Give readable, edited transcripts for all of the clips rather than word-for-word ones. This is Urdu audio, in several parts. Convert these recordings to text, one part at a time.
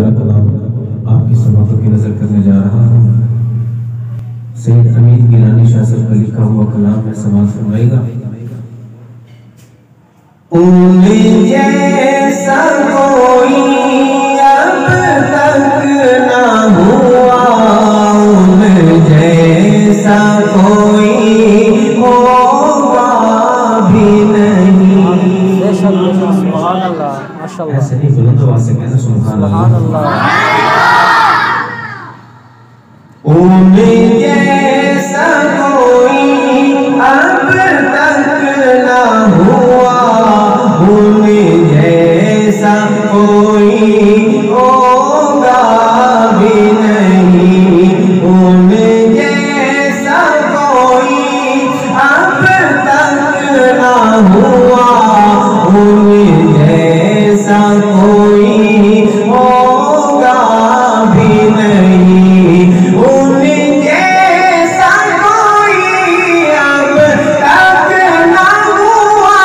پہلا کلام آپ کی سماعتوں کی نظر کرنے جا رہا ہوں۔ سید امین گیلانی شاہ صاحب کا لکھا ہوا کلام ہے، سماعت فرمائے گا۔ ان جیسا کوئی اب تک نہ ہوا، ان جیسا کوئی ہوگا بھی نہیں۔ سبحان اللہ، ماشاء اللہ، ایسے نہیں بلند آواز سے کہنا سبحان اللہ۔ ان جیسا کوئی اب تک نہ ہوا، ان جیسا کوئی ہوگا بھی نہیں۔ ان جیسا کوئی اب تک نہ ہوا، ان جیسا کوئی ہوگا بھی نہیں۔ ان جیسا کوئی اب تک نہ ہوا،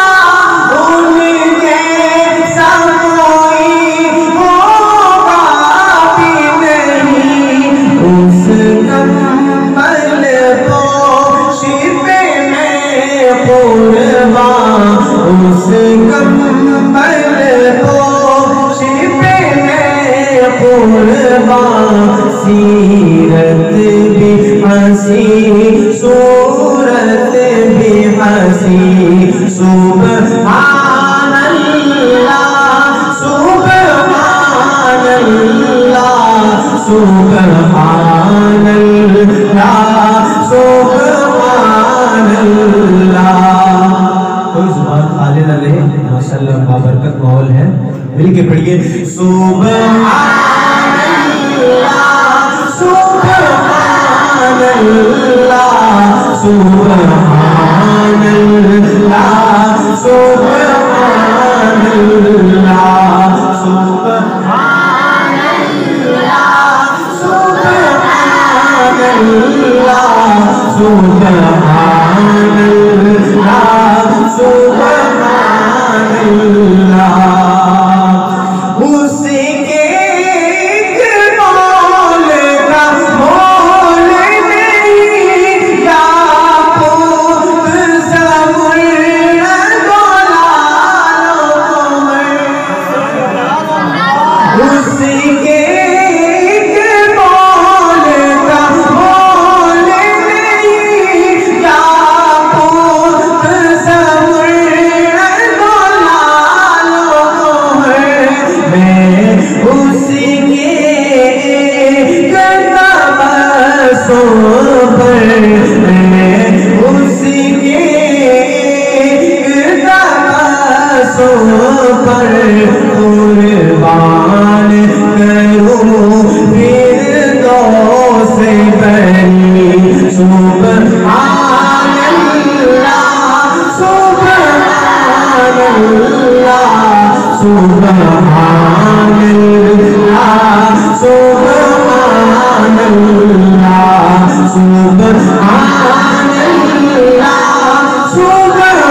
ان جیسا کوئی ہوگا بھی نہیں۔ اس کمبل پوش پہ میں قربان، اس کمبل پوش پہ میں قربان۔ سیرت بھی حسین، صورت بھی حسین، سبحان اللہ، سبحان اللہ، سبحان اللہ، سبحان اللہ۔ کوئی زبان خالی نہ رہے، ماشاءاللہ بابرکت ماحول ہے، مل کے پڑھیے۔ سبحان اللہ، سبحان اللہ، سبحان اللہ، سبحان اللہ، سبحان اللہ، سبحان اللہ، سبحان اللہ، سبحان اللہ۔ اس کے ایک بول کا بول نہیں، یا پوت زمر دولالو تمہیں۔ اس کے ایک بول کا بول نہیں، یا پوت زمر دولالو تمہیں۔ میں اس کے ایک تبسم پر، میں اس کے ایک تبسم پر قربان کروں فردوس بری۔ سبحان اللہ، سبحان اللہ، سبحان اللہ، سبحان اللہ، سبحان اللہ، سبحان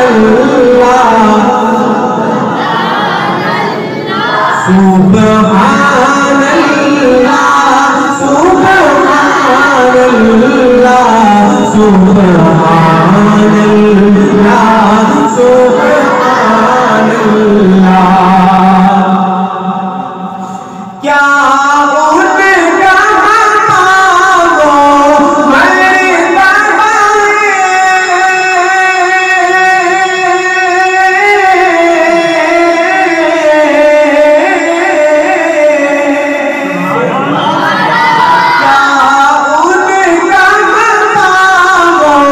اللہ، سبحان اللہ، سبحان اللہ، سبحان اللہ، سبحان اللہ۔ کیا ان کا مانگو مرتبہ ہے، کیا ان کا مانگو